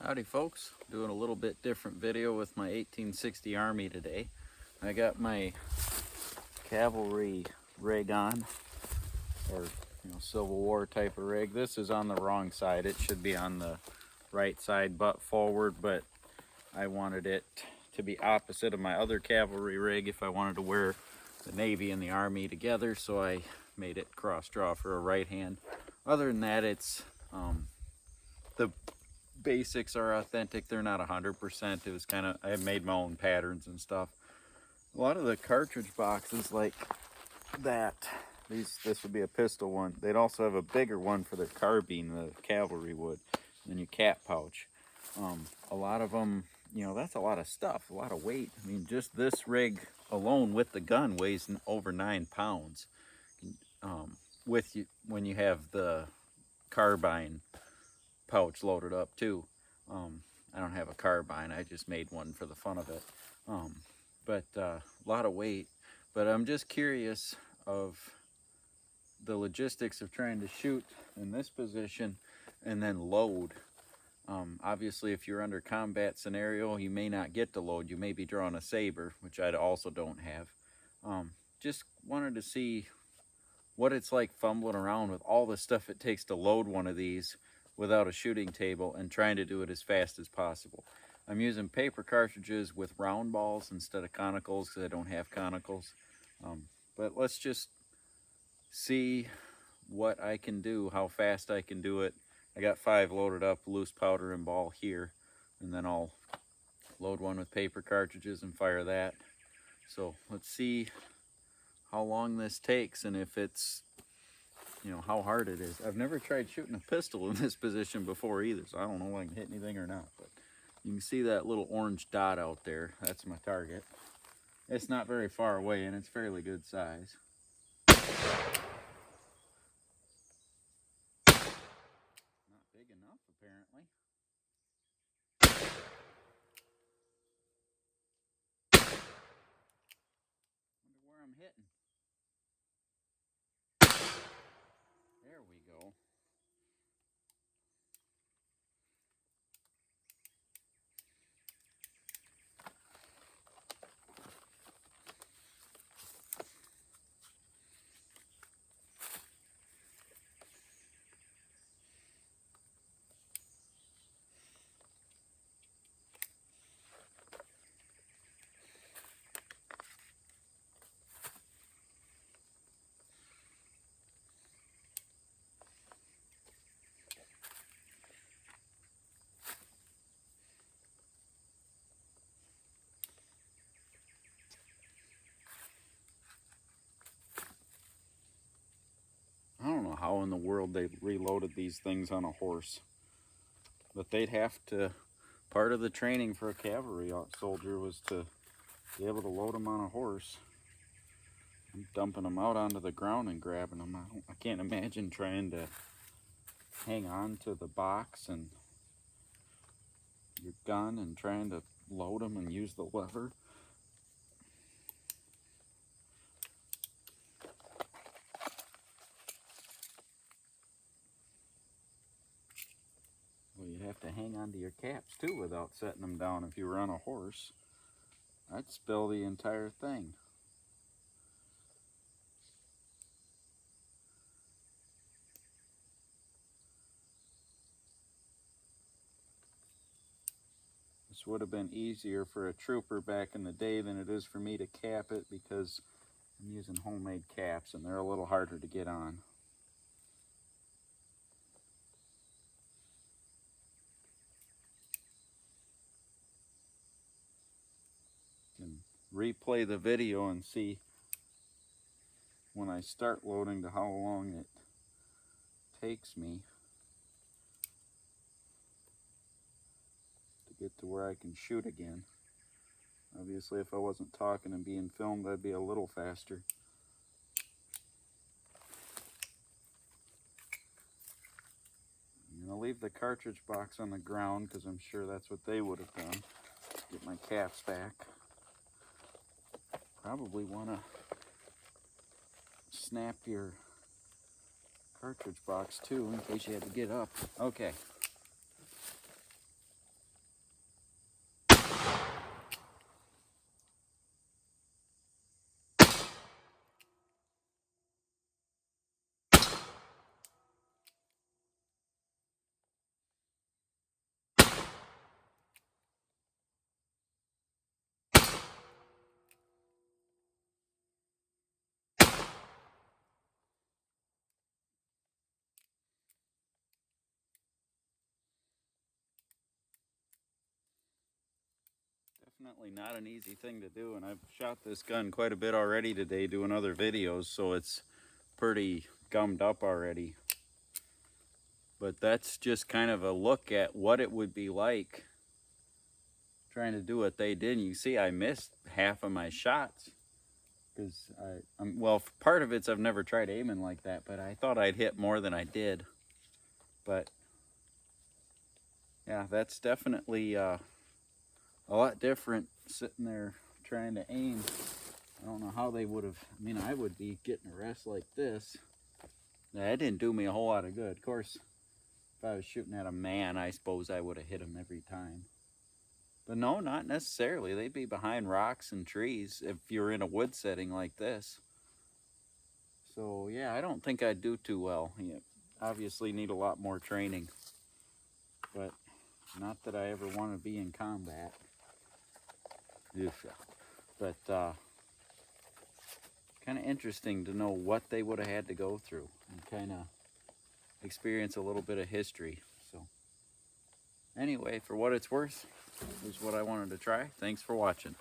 Howdy folks, doing a little bit different video with my 1860 Army today. I got my cavalry rig on, or Civil War type of rig. This is on the wrong side. It should be on the right side, butt forward, but I wanted it to be opposite of my other cavalry rig if I wanted to wear the Navy and the Army together, so I made it cross draw for a right hand. Other than that, it's the basics are authentic. They're not 100%. It was kind of, I made my own patterns and stuff. A lot of the cartridge boxes like that, this would be a pistol one. They'd also have a bigger one for their carbine, the cavalry would, and then your cap pouch. A lot of them, that's a lot of stuff, a lot of weight. I mean, just this rig alone with the gun weighs over 9 pounds. When you have the carbine pouch loaded up too. I don't have a carbine, I just made one for the fun of it. But a lot of weight. But I'm just curious of the logistics of trying to shoot in this position and then load. Obviously, if you're under combat scenario, you may not get to load. You may be drawing a saber, which I also don't have. Just wanted to see what it's like fumbling around with all the stuff it takes to load one of these without a shooting table and trying to do it as fast as possible. I'm using paper cartridges with round balls instead of conicals because I don't have conicals. But let's just see what I can do, how fast I can do it. I got 5 loaded up, loose powder and ball here, and then I'll load one with paper cartridges and fire that. So let's see how long this takes and if it's, how hard it is. I've never tried shooting a pistol in this position before either, so I don't know if I can hit anything or not. But you can see that little orange dot out there. That's my target. It's not very far away and it's fairly good size. Not big enough, apparently. Wonder where I'm hitting. There we go. I don't know how in the world they reloaded these things on a horse, but they'd have to, part of the training for a cavalry soldier was to be able to load them on a horse. I'm dumping them out onto the ground and grabbing them. I can't imagine trying to hang on to the box and your gun and trying to load them and use the lever. Well, you'd have to hang on to your caps too without setting them down if you were on a horse. I'd spill the entire thing. This would have been easier for a trooper back in the day than it is for me to cap it because I'm using homemade caps and they're a little harder to get on. You can replay the video and see when I start loading to how long it takes me to get to where I can shoot again. Obviously, if I wasn't talking and being filmed, I'd be a little faster. I'm going to leave the cartridge box on the ground because I'm sure that's what they would have done. Get my caps back. Probably want to snap your cartridge box too in case you had to get up. Okay. Definitely not an easy thing to do, and I've shot this gun quite a bit already today doing other videos, so it's pretty gummed up already. But that's just kind of a look at what it would be like trying to do what they did. And you see I missed half of my shots because well, part of it's I've never tried aiming like that, but I thought I'd hit more than I did. But yeah, that's definitely a lot different sitting there trying to aim. I don't know how they would have, I mean, I would be getting a rest like this. That didn't do me a whole lot of good. Of course, if I was shooting at a man, I suppose I would have hit him every time. But no, not necessarily. They'd be behind rocks and trees if you're in a wood setting like this. So yeah, I don't think I'd do too well. You obviously need a lot more training. But not that I ever want to be in combat. But kind of interesting to know what they would have had to go through and kind of experience a little bit of history. So anyway, for what it's worth, is what I wanted to try. Thanks for watching.